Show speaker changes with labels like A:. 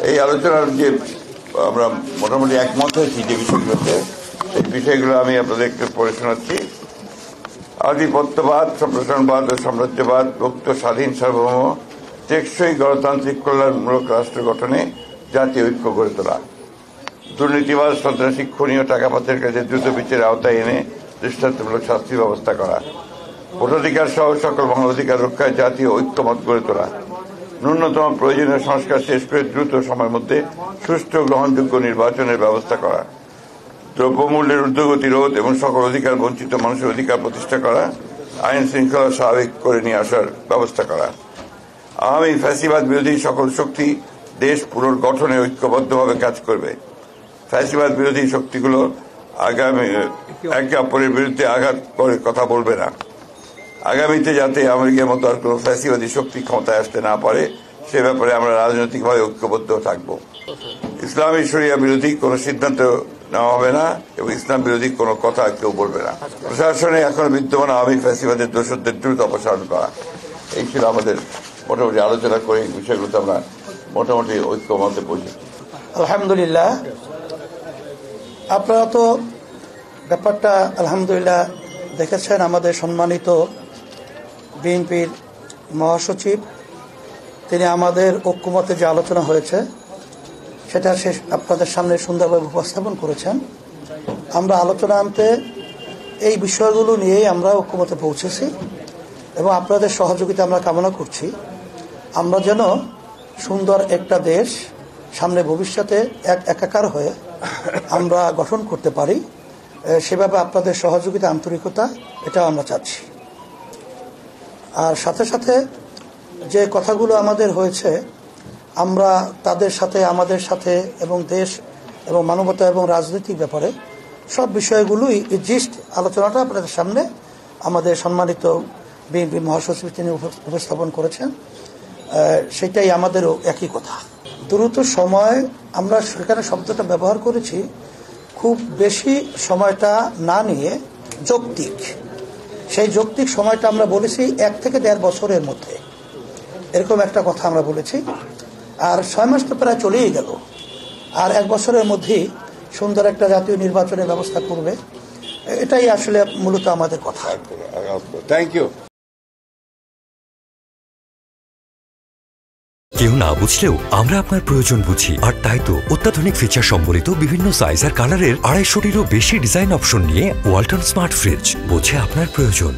A: এই আলোচনার যে আমরা মোটামুটি একমত হয়েছি যে বিষয়গুলোতে, সেই বিষয়গুলো আমি আপনাদেরকে পড়ে শোনাচ্ছি। আধিপত্যবাদ, সম্প্রসারণবাদ ও সাম্রাজ্যবাদ, মুক্ত, স্বাধীন, সার্বভৌম, টেকসই গণতান্ত্রিক কল্যাণমূলক রাষ্ট্র গঠনে জাতীয় ঐক্য গড়ে তোলা। দুর্নীতিবাদ, সন্ত্রাসী, খুনি ও টাকা পাচারকারীদের দ্রুত বিচারের আওতায় এনে দৃষ্টান্তমূলক শাস্তির ব্যবস্থা করা। ভোটাধিকার সহ সকল মানবাধিকার রক্ষায় জাতীয় ঐক্যমত গড়ে তোলা। ন্যূনতম প্রয়োজনীয় সংস্কার শেষ করে দ্রুত সময়ের মধ্যে সুষ্ঠু গ্রহণযোগ্য নির্বাচনের ব্যবস্থা করা। দ্রব্যমূল্যের ঊর্ধ্বগতি রোধ এবং সকল অধিকার বঞ্চিত মানুষের অধিকার প্রতিষ্ঠা করা। আইন শৃঙ্খলা স্বাভাবিক করে নিয়ে আসার ব্যবস্থা করা। আওয়ামী ফ্যাসিবাদ বিরোধী সকল শক্তি দেশ পুনর্গঠনে ঐক্যবদ্ধভাবে কাজ করবে। ফ্যাসিবাদ বিরোধী শক্তিগুলো একে অপরের বিরুদ্ধে আঘাত করে কথা বলবে না। আগামীতে যাতে আমেরিকার মতো আর কোনো ফ্যাসিবাদী শক্তি ক্ষমতায় আসতে না পারে সে ব্যাপারে আমরা রাজনৈতিকভাবে ঐক্যবদ্ধ থাকব। ইসলামী শরিয়া বিরোধী কোনো সিদ্ধান্ত নেওয়া হবে না এবং ইসলাম বিরোধী কোনো কথা কেউ বলবে না। প্রশাসনে এখন বিদ্যমান আওয়ামী ফ্যাসিবাদের দোষরদের দ্রুত অপসারণ করা। এই ছিল আমাদের মোটামুটি আলোচনা করে এই বিষয়গুলোতে আমরা মোটামুটি ঐক্যমতে পৌঁছেছি।
B: আলহামদুলিল্লাহ, আপনারা তো ব্যাপারটা আলহামদুলিল্লাহ দেখেছেন। আমাদের সম্মানিত বিএনপির মহাসচিব তিনি আমাদের ঐক্যমতে যে আলোচনা হয়েছে সেটা আপনাদের সামনে সুন্দরভাবে উপস্থাপন করেছেন। আমরা আলোচনা আনতে এই বিষয়গুলো নিয়েই আমরা ঐক্যমতে পৌঁছেছি এবং আপনাদের সহযোগিতা আমরা কামনা করছি। আমরা যেন সুন্দর একটা দেশ সামনে ভবিষ্যতে একাকার হয়ে আমরা গঠন করতে পারি, সেভাবে আপনাদের সহযোগিতা, আন্তরিকতা এটাও আমরা চাচ্ছি। আর সাথে সাথে যে কথাগুলো আমাদের হয়েছে আমরা তাদের সাথে, আমাদের সাথে এবং দেশ এবং মানবতা এবং রাজনৈতিক ব্যাপারে সব বিষয়গুলোই জিস্ট আলোচনাটা আপনাদের সামনে আমাদের সম্মানিত বিএনপি মহাসচিব তিনি উপস্থাপন করেছেন। সেটাই আমাদেরও একই কথা। দ্রুত সময় আমরা সেখানে শব্দটা ব্যবহার করেছি, খুব বেশি সময়টা না নিয়ে যৌক্তিক। সেই যৌক্তিক সময়টা আমরা বলেছি 1 থেকে 1.5 বছরের মধ্যে, এরকম একটা কথা আমরা বলেছি। আর 6 মাস তো প্রায় চলেই গেল, আর 1 বছরের মধ্যেই সুন্দর একটা জাতীয় নির্বাচনের ব্যবস্থা করবে। এটাই আসলে মূলত আমাদের কথা।
A: Thank you.
C: কেউ না বুঝলেও আমরা আপনার প্রয়োজন বুঝি, আর তাই তো অত্যাধুনিক ফিচার সম্বলিত বিভিন্ন সাইজ আর কালারের 250টিরও বেশি ডিজাইন অপশন নিয়ে ওয়ালটন স্মার্ট ফ্রিজ বোঝে আপনার প্রয়োজন।